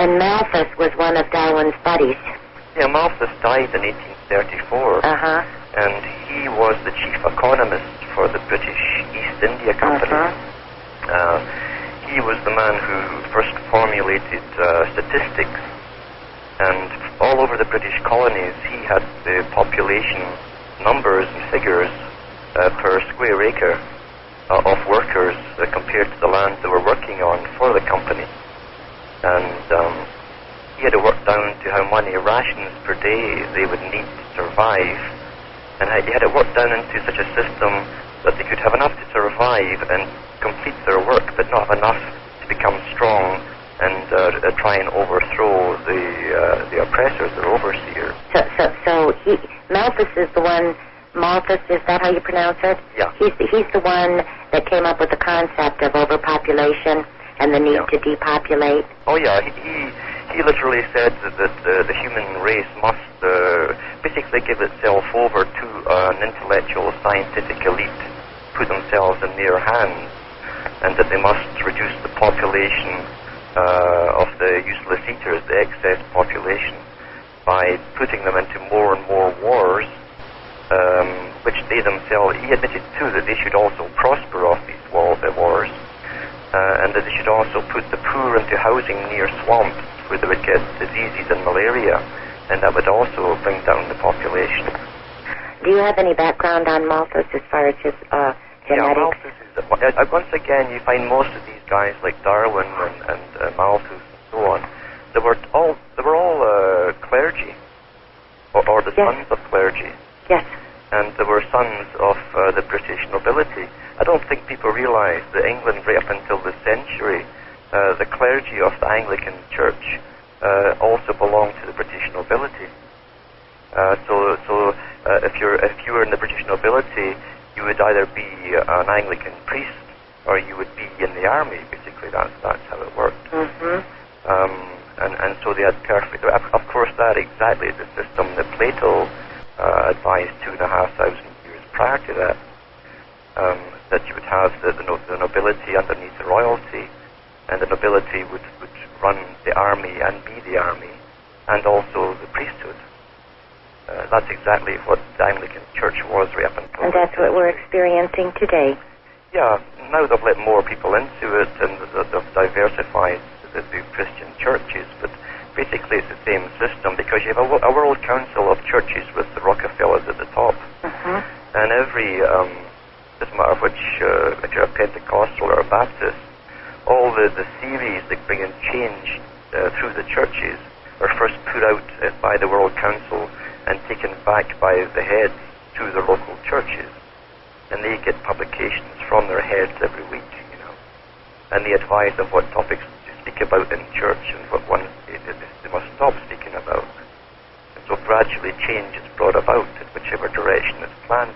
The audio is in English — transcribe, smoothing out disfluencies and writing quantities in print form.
And Malthus was one of Darwin's buddies. Yeah, Malthus died in 1834, and he was the chief economist for the British East India Company. He was the man who first formulated statistics, and all over the British colonies he had the population numbers and figures per square acre of workers compared to the land they were working on for the company. And he had it worked down to how many rations per day they would need to survive, and he had it worked down into such a system that they could have enough to survive and complete their work, but not have enough to become strong and try and overthrow the oppressors, their overseers. So Malthus is the one. Malthus, is that how you pronounce it? Yeah. He's the one that came up with the concept of overpopulation and the need to depopulate. Oh yeah, he literally said that the human race must basically give itself over to an intellectual, scientific elite, put themselves in their hands, and that they must reduce the population of the useless eaters, the excess population, by putting them into more and more wars, which they themselves, he admitted too that they should also prosper off these wars, and that they should also put the poor into housing near swamps where they would get diseases and malaria, and that would also bring down the population. Do you have any background on Malthus as far as his genetics? Yeah, Malthus is, once again, you find most of these guys like Darwin and Malthus and so on, they were all clergy, or the sons of clergy. Yes. And they were sons of the British nobility. I don't think people realize that England, right up until this century, the clergy of the Anglican Church also belonged to the British nobility. So if you were in the British nobility, you would either be an Anglican priest or you would be in the army. Basically, that's how it worked. And so they had perfect. Of course, that exactly the system that Plato advised 2,500 years prior to that. That you would have the nobility underneath the royalty, and the nobility would run the army and be the army, and also the priesthood. That's exactly what the Anglican Church was right up until. And that's what we're experiencing today. Yeah, now they've let more people into it, and they've diversified the Christian churches, but basically it's the same system, because you have a world council of churches with the Rockefellers at the top, and every doesn't matter which, if you're a Pentecostal or a Baptist, all the theories that bring in change through the churches are first put out by the World Council and taken back by the heads to the local churches. And they get publications from their heads every week, and they advise them what topics to speak about in church and what ones they must stop speaking about. And so gradually change is brought about in whichever direction it's planned.